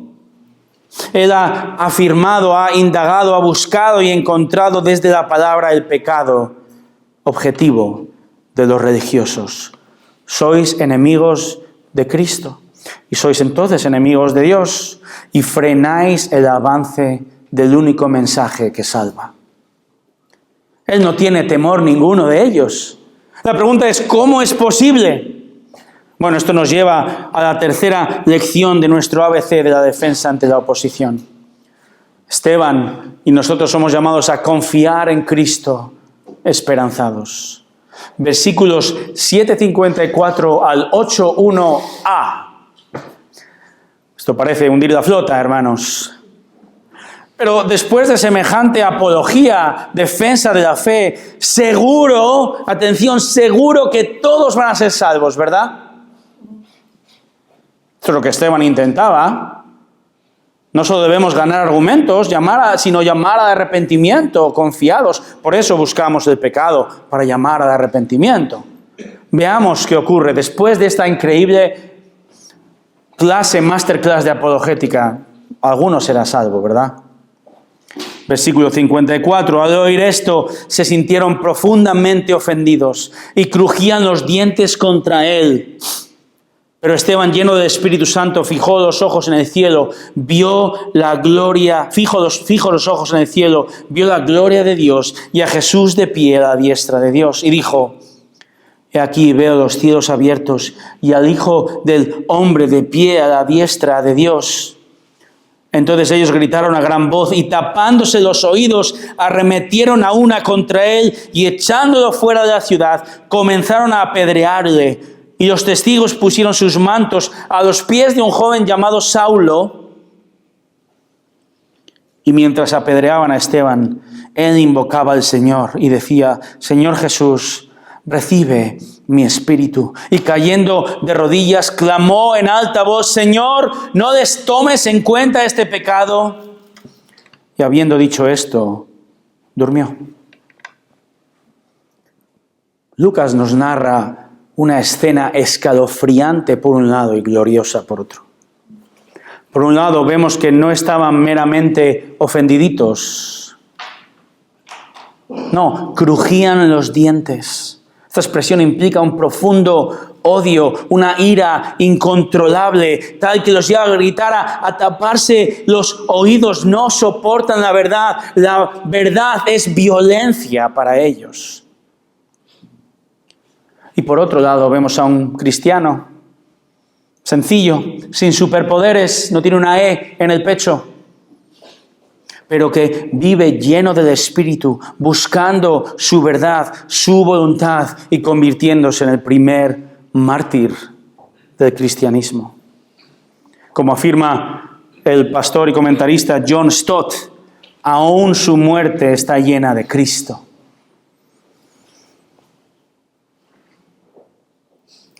Él ha afirmado, ha indagado, ha buscado y encontrado desde la palabra el pecado objetivo de los religiosos. Sois enemigos de Cristo y sois entonces enemigos de Dios y frenáis el avance del único mensaje que salva. Él no tiene temor ninguno de ellos. La pregunta es, ¿cómo es posible? Bueno, esto nos lleva a la tercera lección de nuestro ABC de la defensa ante la oposición. Esteban y nosotros somos llamados a confiar en Cristo esperanzados. Versículos 7:54 al 8:1a. Esto parece hundir la flota, hermanos. Pero después de semejante apología, defensa de la fe, seguro, atención, seguro que todos van a ser salvos, ¿verdad? Esto es lo que Esteban intentaba. No solo debemos ganar argumentos, sino llamar al arrepentimiento, confiados. Por eso buscamos el pecado, para llamar al arrepentimiento. Veamos qué ocurre después de esta increíble masterclass de apologética. Alguno será salvo, ¿verdad? Versículo 54. Al oír esto, se sintieron profundamente ofendidos y crujían los dientes contra él. Pero Esteban, lleno del Espíritu Santo, fijó los ojos en el cielo, vio la gloria, fijó los ojos en el cielo, vio la gloria de Dios y a Jesús de pie a la diestra de Dios. Y dijo: he aquí veo los cielos abiertos y al Hijo del Hombre de pie a la diestra de Dios. Entonces ellos gritaron a gran voz y tapándose los oídos, arremetieron a una contra él y echándolo fuera de la ciudad, comenzaron a apedrearle. Y los testigos pusieron sus mantos a los pies de un joven llamado Saulo. Y mientras apedreaban a Esteban, él invocaba al Señor y decía: Señor Jesús, recibe mi espíritu. Y cayendo de rodillas, clamó en alta voz: Señor, no les tomes en cuenta este pecado. Y habiendo dicho esto, durmió. Lucas nos narra una escena escalofriante por un lado y gloriosa por otro. Por un lado vemos que no estaban meramente ofendiditos. No, crujían los dientes. Esta expresión implica un profundo odio, una ira incontrolable, tal que los lleva a gritar, a taparse los oídos. No soportan la verdad. La verdad es violencia para ellos. Y por otro lado vemos a un cristiano sencillo, sin superpoderes, no tiene una E en el pecho, pero que vive lleno del Espíritu, buscando su verdad, su voluntad y convirtiéndose en el primer mártir del cristianismo. Como afirma el pastor y comentarista John Stott, aún su muerte está llena de Cristo.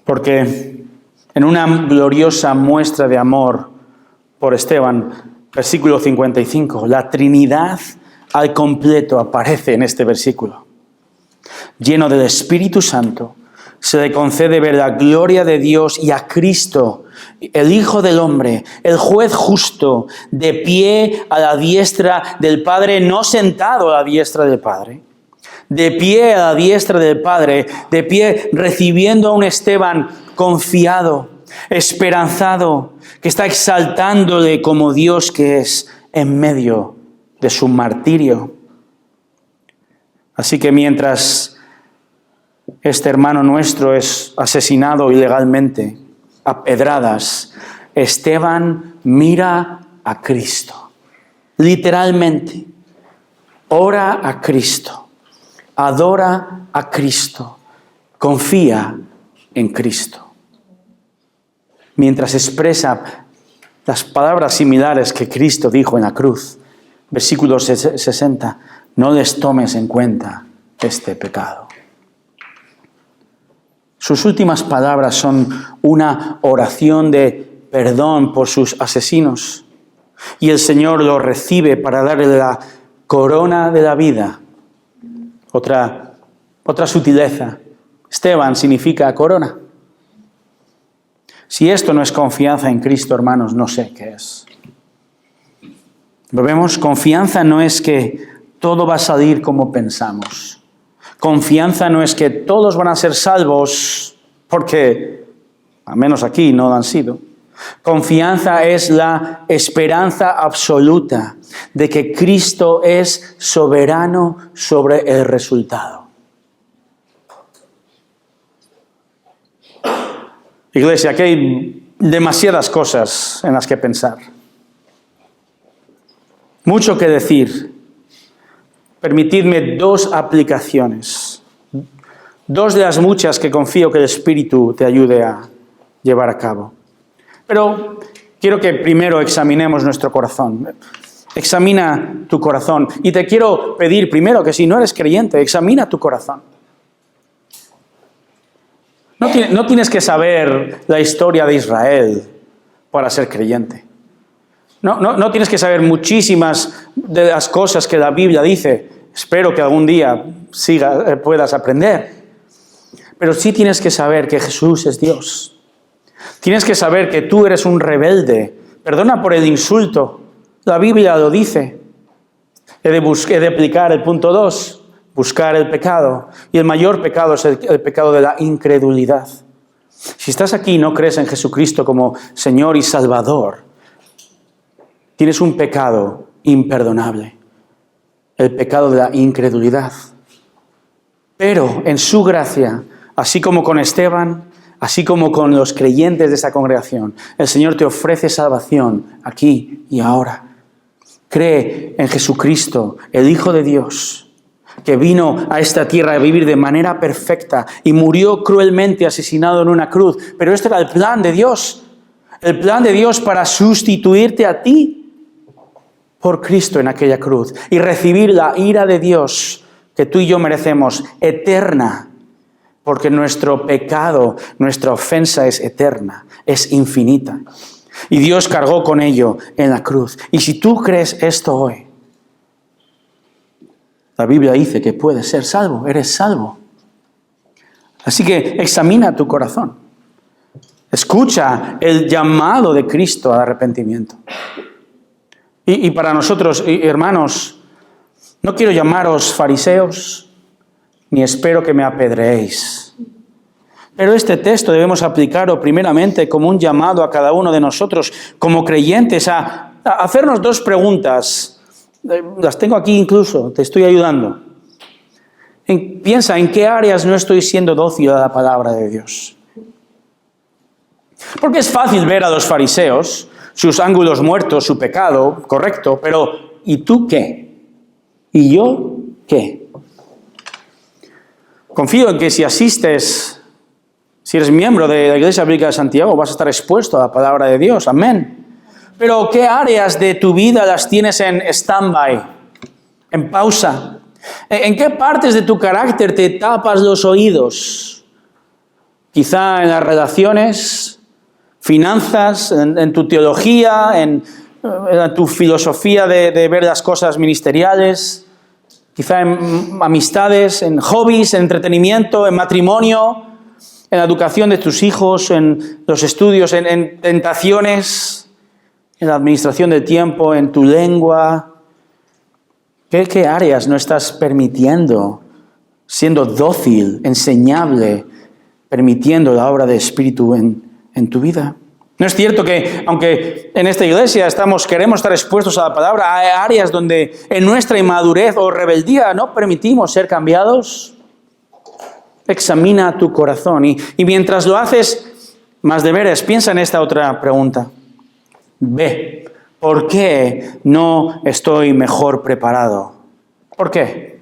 Porque en una gloriosa muestra de amor por Esteban, versículo 55, la Trinidad al completo aparece en este versículo. Lleno del Espíritu Santo, se le concede ver la gloria de Dios y a Cristo, el Hijo del Hombre, el juez justo, de pie a la diestra del Padre, no sentado a la diestra del Padre, de pie a la diestra del Padre, de pie recibiendo a un Esteban confiado, esperanzado, que está exaltándole como Dios que es en medio de su martirio. Así que mientras este hermano nuestro es asesinado ilegalmente a pedradas, Esteban mira a Cristo. Literalmente, ora a Cristo. Adora a Cristo, confía en Cristo. Mientras expresa las palabras similares que Cristo dijo en la cruz, versículo 60, no les tomes en cuenta este pecado. Sus últimas palabras son una oración de perdón por sus asesinos, y el Señor lo recibe para darle la corona de la vida. Otra sutileza. Esteban significa corona. Si esto no es confianza en Cristo, hermanos, no sé qué es. ¿Lo vemos? Confianza no es que todo va a salir como pensamos. Confianza no es que todos van a ser salvos, porque, al menos aquí, no lo han sido. Confianza es la esperanza absoluta de que Cristo es soberano sobre el resultado. Iglesia, aquí hay demasiadas cosas en las que pensar. Mucho que decir. Permitidme dos aplicaciones. Dos de las muchas que confío que el Espíritu te ayude a llevar a cabo. Pero quiero que primero examinemos nuestro corazón. Examina tu corazón. Y te quiero pedir primero que si no eres creyente, examina tu corazón. No tienes que saber la historia de Israel para ser creyente. No tienes que saber muchísimas de las cosas que la Biblia dice. Espero que algún día puedas aprender. Pero sí tienes que saber que Jesús es Dios. Tienes que saber que tú eres un rebelde. Perdona por el insulto. La Biblia lo dice. He de aplicar el punto 2. Buscar el pecado. Y el mayor pecado es el pecado de la incredulidad. Si estás aquí y no crees en Jesucristo como Señor y Salvador, tienes un pecado imperdonable. El pecado de la incredulidad. Pero en su gracia, así como con Esteban, así como con los creyentes de esa congregación, el Señor te ofrece salvación aquí y ahora. Cree en Jesucristo, el Hijo de Dios, que vino a esta tierra a vivir de manera perfecta y murió cruelmente asesinado en una cruz. Pero este era el plan de Dios. El plan de Dios para sustituirte a ti por Cristo en aquella cruz y recibir la ira de Dios que tú y yo merecemos, eterna. Porque nuestro pecado, nuestra ofensa es eterna, es infinita. Y Dios cargó con ello en la cruz. Y si tú crees esto hoy, la Biblia dice que puedes ser salvo, eres salvo. Así que examina tu corazón. Escucha el llamado de Cristo al arrepentimiento. Y para nosotros, hermanos, no quiero llamaros fariseos, ni espero que me apedreéis. Pero este texto debemos aplicarlo primeramente como un llamado a cada uno de nosotros, como creyentes, a hacernos dos preguntas. Las tengo aquí incluso, te estoy ayudando. Piensa en qué áreas no estoy siendo dócil a la palabra de Dios. Porque es fácil ver a los fariseos, sus ángulos muertos, su pecado, correcto, pero ¿y tú qué? ¿Y yo qué? Confío en que si eres miembro de la Iglesia Bíblica de Santiago, vas a estar expuesto a la palabra de Dios. Amén. Pero ¿qué áreas de tu vida las tienes en stand-by, en pausa? ¿En qué partes de tu carácter te tapas los oídos? Quizá en las relaciones, finanzas, en tu teología, en tu filosofía de ver las cosas ministeriales, quizá en amistades, en hobbies, en entretenimiento, en matrimonio, en la educación de tus hijos, en los estudios, en tentaciones, en la administración del tiempo, en tu lengua. ¿Qué áreas no estás permitiendo, siendo dócil, enseñable, permitiendo la obra del Espíritu en tu vida? ¿No es cierto que, aunque en esta iglesia queremos estar expuestos a la palabra, hay áreas donde en nuestra inmadurez o rebeldía no permitimos ser cambiados? Examina tu corazón y mientras lo haces, más deberes, piensa en esta otra pregunta. Ve, ¿por qué no estoy mejor preparado? ¿Por qué?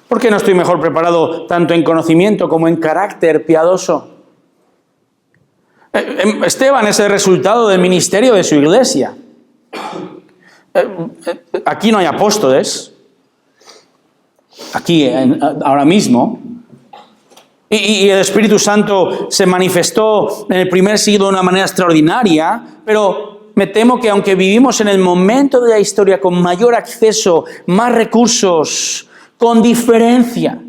¿Por qué no estoy mejor preparado tanto en conocimiento como en carácter piadoso? Esteban es el resultado del ministerio de su iglesia. Aquí no hay apóstoles. Aquí, ahora mismo. Y el Espíritu Santo se manifestó en el primer siglo de una manera extraordinaria, pero me temo que aunque vivimos en el momento de la historia con mayor acceso, más recursos, con diferencia,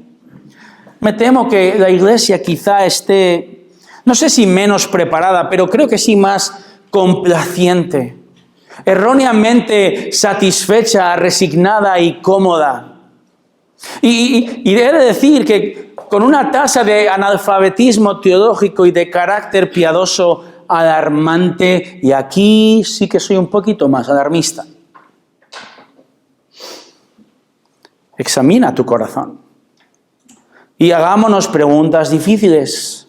me temo que la iglesia quizá esté, no sé si menos preparada, pero creo que sí más complaciente, erróneamente satisfecha, resignada y cómoda. Y he de decir que con una tasa de analfabetismo teológico y de carácter piadoso alarmante, y aquí sí que soy un poquito más alarmista. Examina tu corazón y hagámonos preguntas difíciles,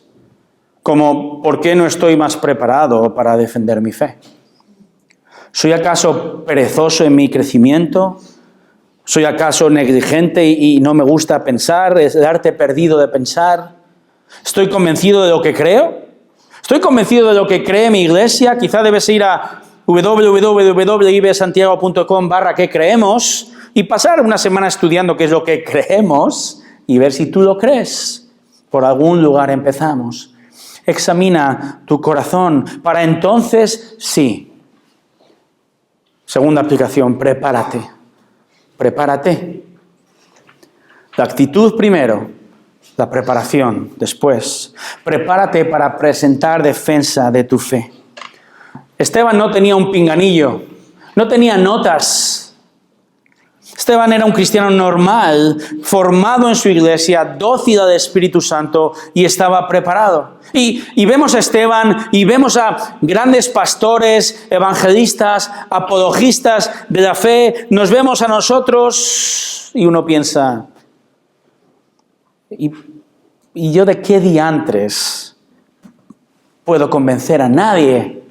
como ¿por qué no estoy más preparado para defender mi fe? ¿Soy acaso perezoso en mi crecimiento? ¿Soy acaso negligente y no me gusta pensar? ¿Es el arte perdido de pensar? ¿Estoy convencido de lo que creo? ¿Estoy convencido de lo que cree mi iglesia? Quizá debes ir a www.ibsantiago.com/qué creemos y pasar una semana estudiando qué es lo que creemos y ver si tú lo crees. Por algún lugar empezamos. Examina tu corazón para entonces, sí. Segunda aplicación, prepárate. Prepárate. La actitud primero, la preparación después. Prepárate para presentar defensa de tu fe. Esteban no tenía un pinganillo, no tenía notas. Esteban era un cristiano normal, formado en su iglesia, dócil al Espíritu Santo y estaba preparado. Y vemos a Esteban y vemos a grandes pastores, evangelistas, apologistas de la fe. Nos vemos a nosotros y uno piensa, ¿y yo de qué diantres puedo convencer a nadie?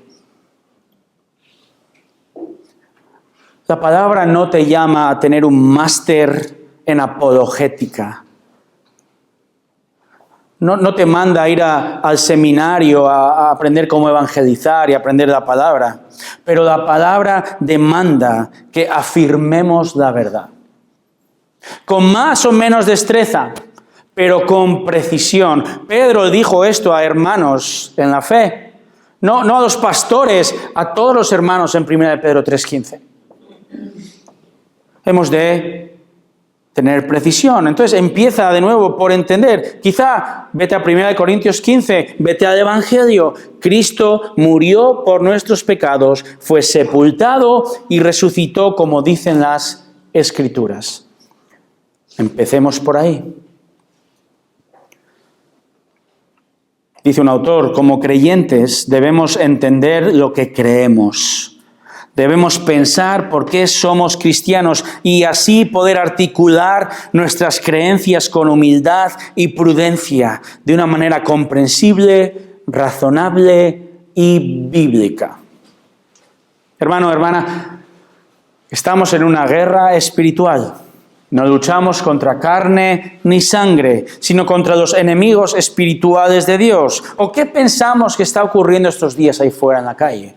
La palabra no te llama a tener un máster en apologética. No te manda a ir al seminario a aprender cómo evangelizar y aprender la palabra. Pero la palabra demanda que afirmemos la verdad. Con más o menos destreza, pero con precisión. Pedro dijo esto a hermanos en la fe. No a los pastores, a todos los hermanos en 1 Pedro 3:15. Hemos de tener precisión. Entonces empieza de nuevo por entender. Quizá vete a 1 Corintios 15, vete al Evangelio. Cristo murió por nuestros pecados, fue sepultado y resucitó como dicen las Escrituras. Empecemos por ahí. Dice un autor, como creyentes debemos entender lo que creemos. Debemos pensar por qué somos cristianos y así poder articular nuestras creencias con humildad y prudencia, de una manera comprensible, razonable y bíblica. Hermano, hermana, estamos en una guerra espiritual. No luchamos contra carne ni sangre, sino contra los enemigos espirituales de Dios. ¿O qué pensamos que está ocurriendo estos días ahí fuera en la calle?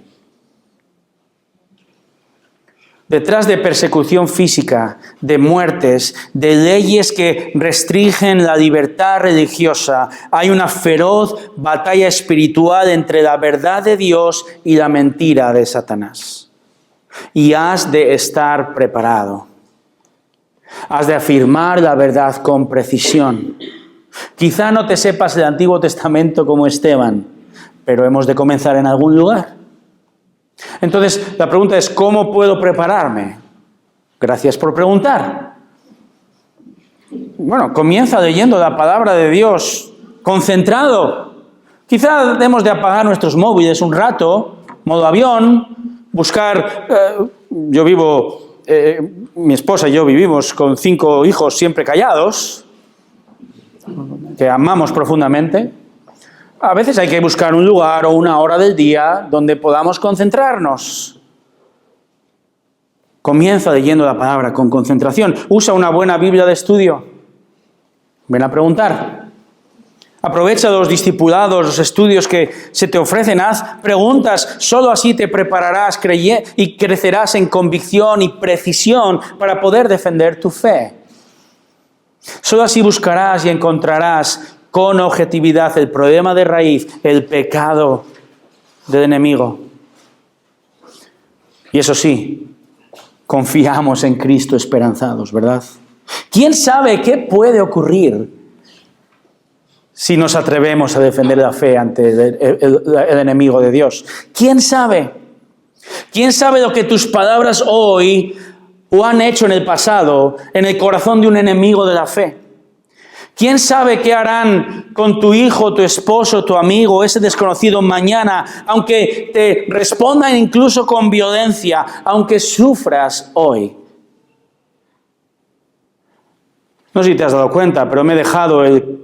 Detrás de persecución física, de muertes, de leyes que restringen la libertad religiosa, hay una feroz batalla espiritual entre la verdad de Dios y la mentira de Satanás. Y has de estar preparado. Has de afirmar la verdad con precisión. Quizá no te sepas el Antiguo Testamento como Esteban, pero hemos de comenzar en algún lugar. Entonces, la pregunta es, ¿cómo puedo prepararme? Gracias por preguntar. Bueno, comienza leyendo la palabra de Dios, concentrado. Quizá debemos de apagar nuestros móviles un rato, modo avión, buscar... mi esposa y yo vivimos con 5 hijos siempre callados, que amamos profundamente. A veces hay que buscar un lugar o una hora del día donde podamos concentrarnos. Comienza leyendo la palabra con concentración. Usa una buena Biblia de estudio. Ven a preguntar. Aprovecha los discipulados, los estudios que se te ofrecen. Haz preguntas. Solo así te prepararás y crecerás en convicción y precisión para poder defender tu fe. Solo así buscarás y encontrarás con objetividad el problema de raíz, el pecado del enemigo. Y eso sí, confiamos en Cristo esperanzados, ¿verdad? ¿Quién sabe qué puede ocurrir si nos atrevemos a defender la fe ante el enemigo de Dios? ¿Quién sabe? ¿Quién sabe lo que tus palabras hoy o han hecho en el pasado en el corazón de un enemigo de la fe? ¿Quién sabe qué harán con tu hijo, tu esposo, tu amigo, ese desconocido mañana, aunque te respondan incluso con violencia, aunque sufras hoy? No sé si te has dado cuenta, pero me he dejado el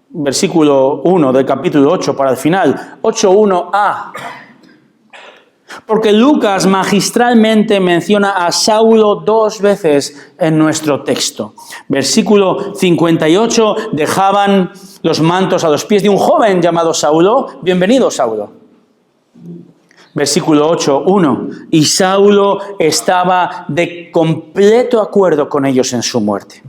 versículo 1 del capítulo 8 para el final, 8:1a. Porque Lucas magistralmente menciona a Saulo 2 veces en nuestro texto. Versículo 58, dejaban los mantos a los pies de un joven llamado Saulo. Bienvenido, Saulo. Versículo 8:1. Y Saulo estaba de completo acuerdo con ellos en su muerte.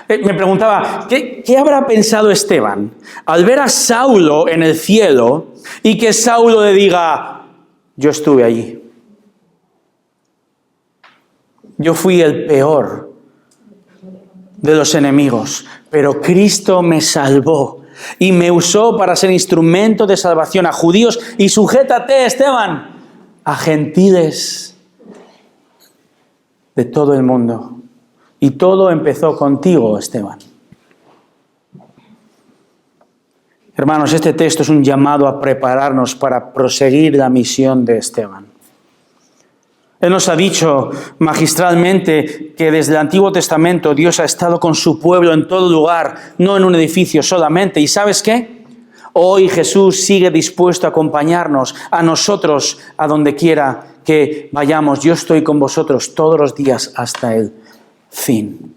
Me preguntaba, ¿qué habrá pensado Esteban al ver a Saulo en el cielo y que Saulo le diga: yo estuve allí. Yo fui el peor de los enemigos, pero Cristo me salvó y me usó para ser instrumento de salvación a judíos y sujétate, Esteban, a gentiles de todo el mundo. Y todo empezó contigo, Esteban. Hermanos, este texto es un llamado a prepararnos para proseguir la misión de Esteban. Él nos ha dicho magistralmente que desde el Antiguo Testamento Dios ha estado con su pueblo en todo lugar, no en un edificio solamente. ¿Y sabes qué? Hoy Jesús sigue dispuesto a acompañarnos, a nosotros, a donde quiera que vayamos. Yo estoy con vosotros todos los días hasta el fin.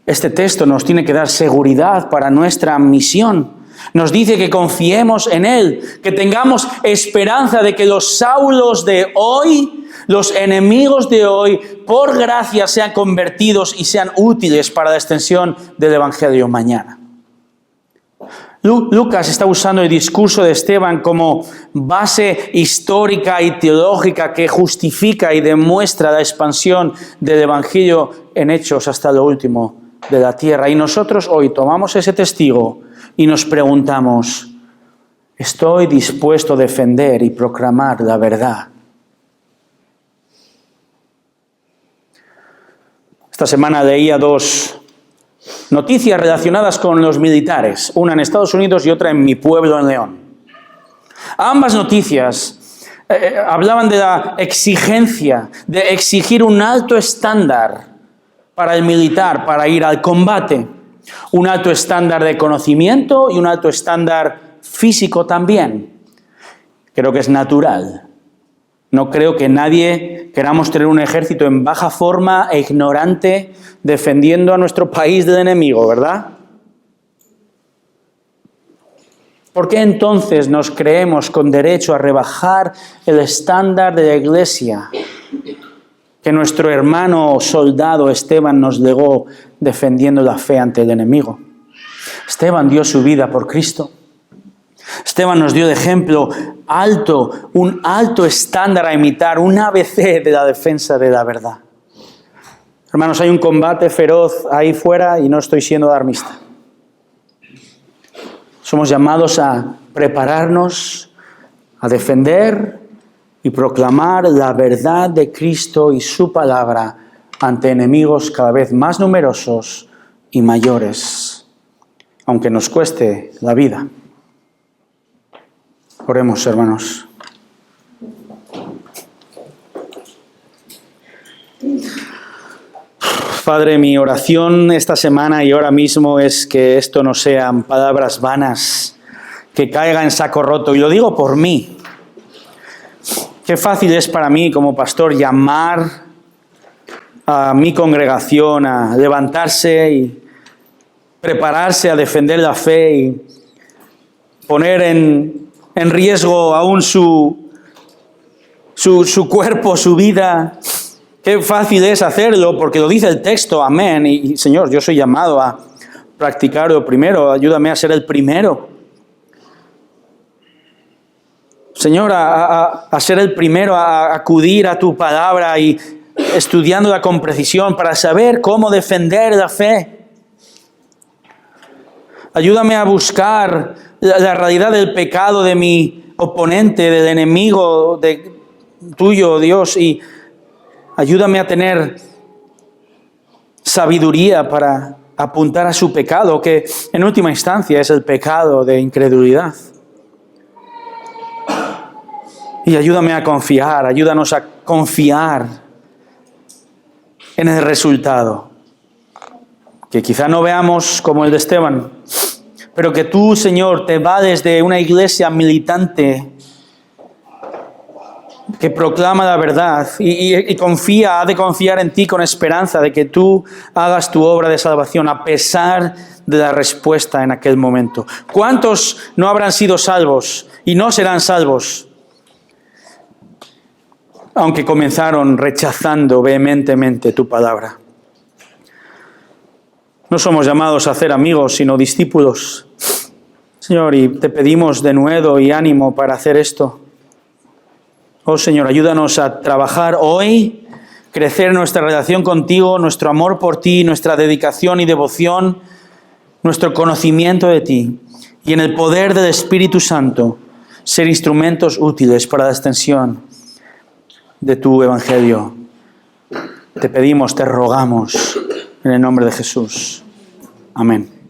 Este texto nos tiene que dar seguridad para nuestra misión. Nos dice que confiemos en Él, que tengamos esperanza de que los Saulos de hoy, los enemigos de hoy, por gracia sean convertidos y sean útiles para la extensión del Evangelio mañana. Lucas está usando el discurso de Esteban como base histórica y teológica que justifica y demuestra la expansión del Evangelio en hechos hasta lo último de la tierra. Y nosotros hoy tomamos ese testigo y nos preguntamos: ¿estoy dispuesto a defender y proclamar la verdad? Esta semana leía dos noticias relacionadas con los militares, una en Estados Unidos y otra en mi pueblo, en León. Ambas noticias hablaban de la exigencia, de exigir un alto estándar para el militar, para ir al combate. Un alto estándar de conocimiento y un alto estándar físico también. Creo que es natural. No creo que nadie queramos tener un ejército en baja forma e ignorante defendiendo a nuestro país del enemigo, ¿verdad? ¿Por qué entonces nos creemos con derecho a rebajar el estándar de la Iglesia que nuestro hermano soldado Esteban nos legó defendiendo la fe ante el enemigo? Esteban dio su vida por Cristo. Esteban nos dio de ejemplo alto, un alto estándar a imitar, un ABC de la defensa de la verdad. Hermanos, hay un combate feroz ahí fuera y no estoy siendo alarmista. Somos llamados a prepararnos, a defender y proclamar la verdad de Cristo y su palabra ante enemigos cada vez más numerosos y mayores, aunque nos cueste la vida. Oremos, hermanos. Padre, mi oración esta semana y ahora mismo es que esto no sean palabras vanas, que caiga en saco roto. Y lo digo por mí. Qué fácil es para mí como pastor llamar a mi congregación a levantarse y prepararse a defender la fe y poner en riesgo aún su cuerpo, su vida. Qué fácil es hacerlo porque lo dice el texto, amén. Y Señor, yo soy llamado a practicarlo primero, ayúdame a ser el primero. Señor, a ser el primero, a acudir a tu palabra y estudiándola con precisión para saber cómo defender la fe. Ayúdame a buscar la realidad del pecado de mi oponente, del enemigo tuyo, Dios, y ayúdame a tener sabiduría para apuntar a su pecado, que en última instancia es el pecado de incredulidad. Y ayúdame a confiar, ayúdanos a confiar en el resultado. Que quizá no veamos como el de Esteban, pero que tú, Señor, te vales de una iglesia militante que proclama la verdad y confía, ha de confiar en ti con esperanza de que tú hagas tu obra de salvación a pesar de la respuesta en aquel momento. ¿Cuántos no habrán sido salvos y no serán salvos? Aunque comenzaron rechazando vehementemente tu palabra. No somos llamados a ser amigos, sino discípulos. Señor, y te pedimos denuedo y ánimo para hacer esto. Oh Señor, ayúdanos a trabajar hoy, crecer en nuestra relación contigo, nuestro amor por ti, nuestra dedicación y devoción, nuestro conocimiento de ti, y en el poder del Espíritu Santo, ser instrumentos útiles para la extensión de tu Evangelio. Te pedimos, te rogamos, en el nombre de Jesús. Amén.